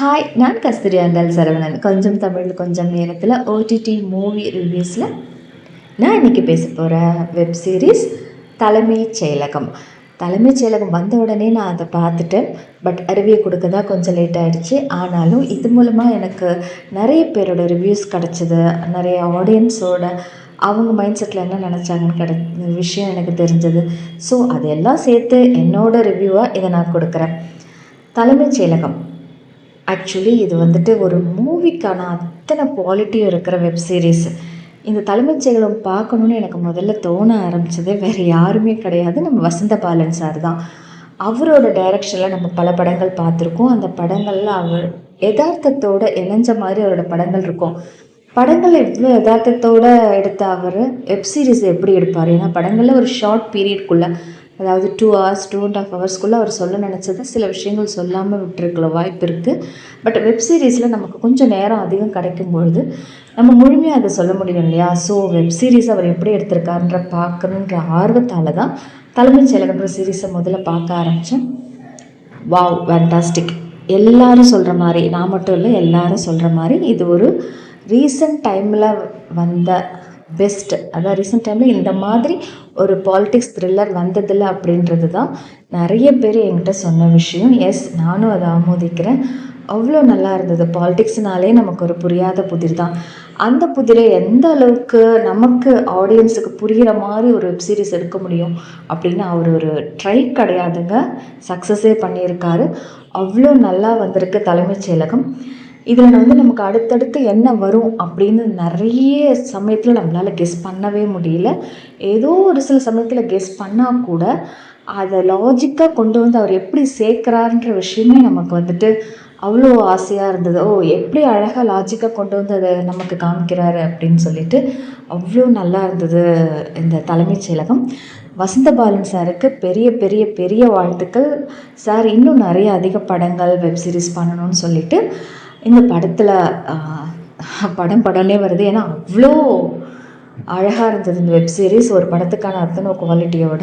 Hi, நான் கஸ்தூரி அண்டால் சரவணன். கொஞ்சம் தமிழ் கொஞ்சம் நேரத்தில் ஓடிடி மூவி ரிவ்யூஸில் நான் இன்றைக்கி பேச போகிற வெப் சீரிஸ் தலைமைச் செயலகம். தலைமைச் செயலகம் வந்த உடனே நான் அதை பார்த்துட்டேன். பட் ரிவ்யூ கொடுக்க தான் கொஞ்சம் லேட் ஆகிடுச்சு. ஆனாலும் இது மூலமாக எனக்கு நிறைய பேரோட ரிவ்யூஸ் கிடச்சிது. நிறைய ஆடியன்ஸோட அவங்க மைண்ட் செட்டில் என்ன நினச்சாங்கன்னு விஷயம் எனக்கு தெரிஞ்சது. ஸோ அதையெல்லாம் சேர்த்து என்னோடய ரிவ்யூவாக இதை நான் கொடுக்குறேன். தலைமைச் செயலகம் ஆக்சுவலி இது வந்துட்டு ஒரு மூவிக்கான அத்தனை குவாலிட்டியும் இருக்கிற வெப் சீரிஸ். இந்த தலைமைச் செயலகம் பார்க்கணுன்னு எனக்கு முதல்ல தோண ஆரம்பித்தது வேறு யாருமே கிடையாது, நம்ம வசந்த பாலன் சார் தான். அவரோட டைரக்ஷனில் நம்ம பல படங்கள் பார்த்துருக்கோம். அந்த படங்களில் அவர் யதார்த்தத்தோடு இணைஞ்ச மாதிரி அவரோட படங்கள் இருக்கும். படங்கள் எவ்வளோ யதார்த்தத்தோடு எடுத்த அவர் வெப் சீரிஸ் எப்படி எடுப்பார்? ஏன்னா படங்களில் ஒரு ஷார்ட் பீரியட்குள்ளே, அதாவது 2 hours 2.5 hours அவர் சொல்ல நினச்சது சில விஷயங்கள் சொல்லாமல் விட்டுருக்கல வாய்ப்பு இருக்குது. பட் வெப் சீரிஸில் நமக்கு கொஞ்சம் நேரம் அதிகம் கிடைக்கும் பொழுது நம்ம முழுமையாக அதை சொல்ல முடியும் இல்லையா? ஸோ வெப் சீரிஸ் அவர் எப்படி எடுத்திருக்காருன்ற பார்க்கணுன்ற ஆர்வத்தால் தான் தலைமைச் செயலகன்ற சீரீஸை முதல்ல பார்க்க ஆரம்பித்தேன். Wow, fantastic! எல்லோரும் சொல்கிற மாதிரி, நான் மட்டும் இல்லை, எல்லோரும் சொல்கிற மாதிரி இது ஒரு ரீசன்ட் டைமில் வந்த பெஸ்ட்டு. அதான் ரீசெண்ட் டைமில் இந்த மாதிரி ஒரு பாலிட்டிக்ஸ் த்ரில்லர் வந்ததில்லை அப்படின்றது தான் நிறைய பேர் என்கிட்ட சொன்ன விஷயம். எஸ், நானும் அதை ஆமோதிக்கிறேன். அவ்வளோ நல்லா இருந்தது. பாலிட்டிக்ஸ்னாலே நமக்கு ஒரு புரியாத புதிர் தான். அந்த புதிரை எந்த அளவுக்கு நமக்கு ஆடியன்ஸுக்கு புரிகிற மாதிரி ஒரு வெப் சீரிஸ் எடுக்க முடியும் அப்படின்னு அவர் ஒரு ட்ரை கிடையாதுங்க, சக்ஸஸே பண்ணியிருக்காரு. அவ்வளோ நல்லா வந்திருக்கு தலைமைச் செயலகம். இதில் நமக்கு அடுத்தடுத்து என்ன வரும் அப்படின்னு நிறைய சமயத்தில் நம்மளால் கெஸ் பண்ணவே முடியல. ஏதோ ஒரு சில சமயத்தில் கெஸ் பண்ணால் கூட அதை லாஜிக்காக கொண்டு வந்து அவர் எப்படி சேர்க்குறாருன்ற விஷயமே நமக்கு வந்துட்டு அவ்வளோ ஆசையாக இருந்தது. ஓ, எப்படி அழகாக லாஜிக்காக கொண்டு வந்து அதை நமக்கு காமிக்கிறாரு அப்படின்னு சொல்லிட்டு அவ்வளோ நல்லா இருந்தது இந்த தலைமைச் செயலகம். வசந்த பாலன் சாருக்கு பெரிய பெரிய பெரிய வாழ்த்துக்கள். சார் இன்னும் நிறைய அதிக படங்கள் வெப் சீரிஸ் பண்ணணும்னு சொல்லிட்டு இந்த படத்தில் படம்னே வருது. ஏன்னா அவ்வளோ அழகாக இருந்தது இந்த வெப் சீரிஸ். ஒரு படத்துக்கான அத்தனை குவாலிட்டியோட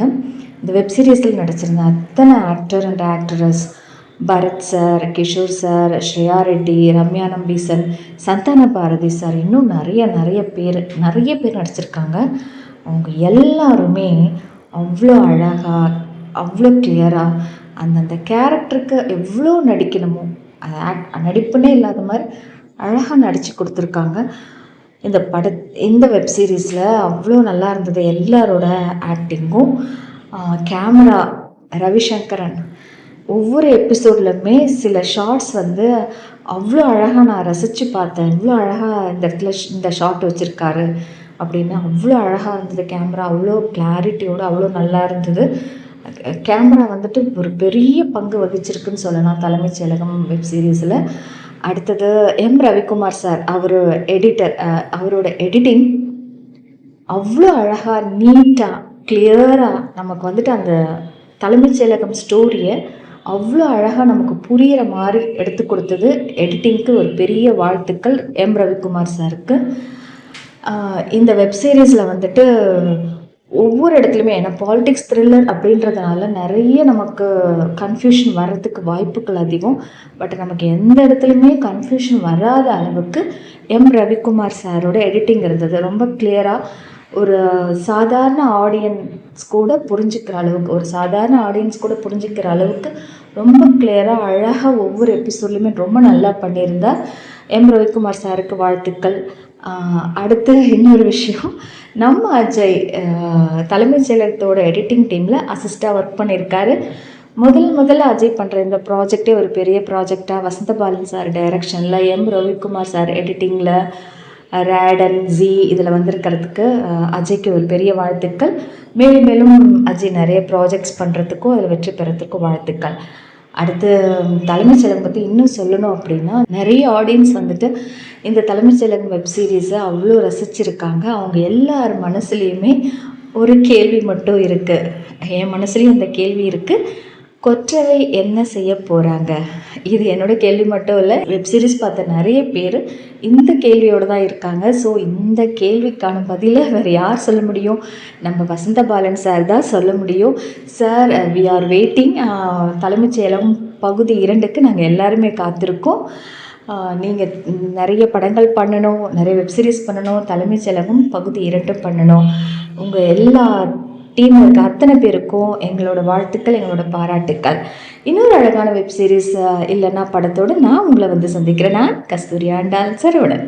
இந்த வெப் சீரிஸில் நடிச்சிருந்த அத்தனை actor and actress, Bharath sir, Kishore sir, Shreya Reddy, Ramya Nambeesan, Santhana Bharathi sir, இன்னும் நிறைய பேர் நடிச்சிருக்காங்க. அவங்க எல்லாருமே அவ்வளோ அழகாக, அவ்வளோ கிளியராக அந்தந்த கேரக்டருக்கு எவ்வளோ நடிக்கணுமோ நடிப்புன்னே இல்லாத மாதிரி அழகாக நடித்து கொடுத்துருக்காங்க. இந்த வெப் சீரிஸில் அவ்வளோ நல்லா இருந்தது. எல்லாரோட ஆக்டிங்கும், கேமரா, ரவிசங்கரன் ஒவ்வொரு எபிசோட்லையுமே சில ஷார்ட்ஸ் அவ்வளோ அழகாக நான் ரசித்து பார்த்தேன். இவ்வளோ அழகாக இந்த இடத்துல இந்த ஷார்ட் வச்சுருக்காரு அப்படின்னு அவ்வளோ அழகாக இருந்தது. கேமரா அவ்வளோ கிளாரிட்டியோடு அவ்வளோ நல்லா இருந்தது. கேமரா ஒரு பெரிய பங்கு வகிச்சிருக்குன்னு சொல்லலாம் தலைமைச் செயலகம் வெப் சீரிஸில். அடுத்தது ரவிக்குமார் சார், எடிட்டர், அவரோட எடிட்டிங் அவ்வளோ அழகாக நீட்டாக கிளியராக நமக்கு அந்த தலைமைச் செயலகம் ஸ்டோரியை அவ்வளோ அழகாக நமக்கு புரிகிற மாதிரி எடுத்து கொடுத்தது. எடிட்டிங்க்கு ஒரு பெரிய வாழ்த்துக்கள் ரவிக்குமார் சாருக்கு. இந்த வெப் சீரிஸில் ஒவ்வொரு இடத்துலையுமே, ஏன்னா பாலிட்டிக்ஸ் த்ரில்லர் அப்படின்றதுனால நிறைய நமக்கு கன்ஃபியூஷன் வர்றதுக்கு வாய்ப்புகள் அதிகம். பட் நமக்கு எந்த இடத்துலையுமே கன்ஃபியூஷன் வராத அளவுக்கு ரவிக்குமார் சாரோட எடிட்டிங் இருந்தது. ரொம்ப கிளியராக ஒரு சாதாரண ஆடியன்ஸ் கூட புரிஞ்சுக்கிற அளவுக்கு ரொம்ப கிளியராக அழகாக ஒவ்வொரு எபிசோட்லையுமே ரொம்ப நல்லா பண்ணியிருந்தார். ரவிக்குமார் சாருக்கு வாழ்த்துக்கள். அடுத்து இன்னொரு விஷயம், நம்ம அஜய் தலைமைச் செயலகத்தோட எடிட்டிங் டீமில் அசிஸ்டாக ஒர்க் பண்ணியிருக்காரு. முதல்ல அஜய் பண்ணுற இந்த ப்ராஜெக்டே ஒரு பெரிய ப்ராஜெக்டாக வசந்த பாலன் சார் டைரக்ஷனில், ரவிக்குமார் சார் எடிட்டிங்கில், ரேடன் ஜி இதில் வந்திருக்கிறதுக்கு அஜய்க்கு ஒரு பெரிய வாழ்த்துக்கள். மேலும் அஜய் நிறைய ப்ராஜெக்ட்ஸ் பண்ணுறதுக்கும் அதில் வெற்றி பெறத்துக்கும் வாழ்த்துக்கள். அடுத்து தலைமைச் செயலகம் பற்றி இன்னும் சொல்லணும் அப்படின்னா, நிறைய ஆடியன்ஸ் இந்த தலைமைச் செயலகம் வெப் சீரிஸை அவ்வளோ ரசிச்சிருக்காங்க. அவங்க எல்லார் மனசுலேயுமே ஒரு கேள்வி மட்டும் இருக்குது. என் மனசுலேயும் அந்த கேள்வி இருக்குது. கொற்றவை என்ன செய்ய போகிறாங்க? இது என்னோடய கேள்வி மட்டும் இல்லை, வெப் சீரிஸ் பார்த்த நிறைய பேர் இந்த கேள்வியோடு தான் இருக்காங்க. ஸோ இந்த கேள்விக்கான பதிலை வேறு யார் சொல்ல முடியும்? நம்ம வசந்த பாலன் சார் தான் சொல்ல முடியும். Sir, we are waiting. தலைமைச் செயலகம் பகுதி 2க்கு நாங்கள் எல்லாருமே காத்திருக்கோம். நீங்கள் நிறைய படங்கள் பண்ணணும், நிறைய வெப் சீரிஸ் பண்ணணும், தலைமைச் செயலகம் பகுதி 2 பண்ணணும். உங்கள் எல்லா டீமில் இருக்க அத்தனை பேருக்கும் எங்களோட வாழ்த்துக்கள், எங்களோட பாராட்டுக்கள். இன்னொரு அழகான வெப் சீரிஸ் இல்லைன்னா படத்தோடு நான் உங்களை வந்து சந்திக்கிறேன். நான் கஸ்தூரி ஆண்டாள் சரவணன்.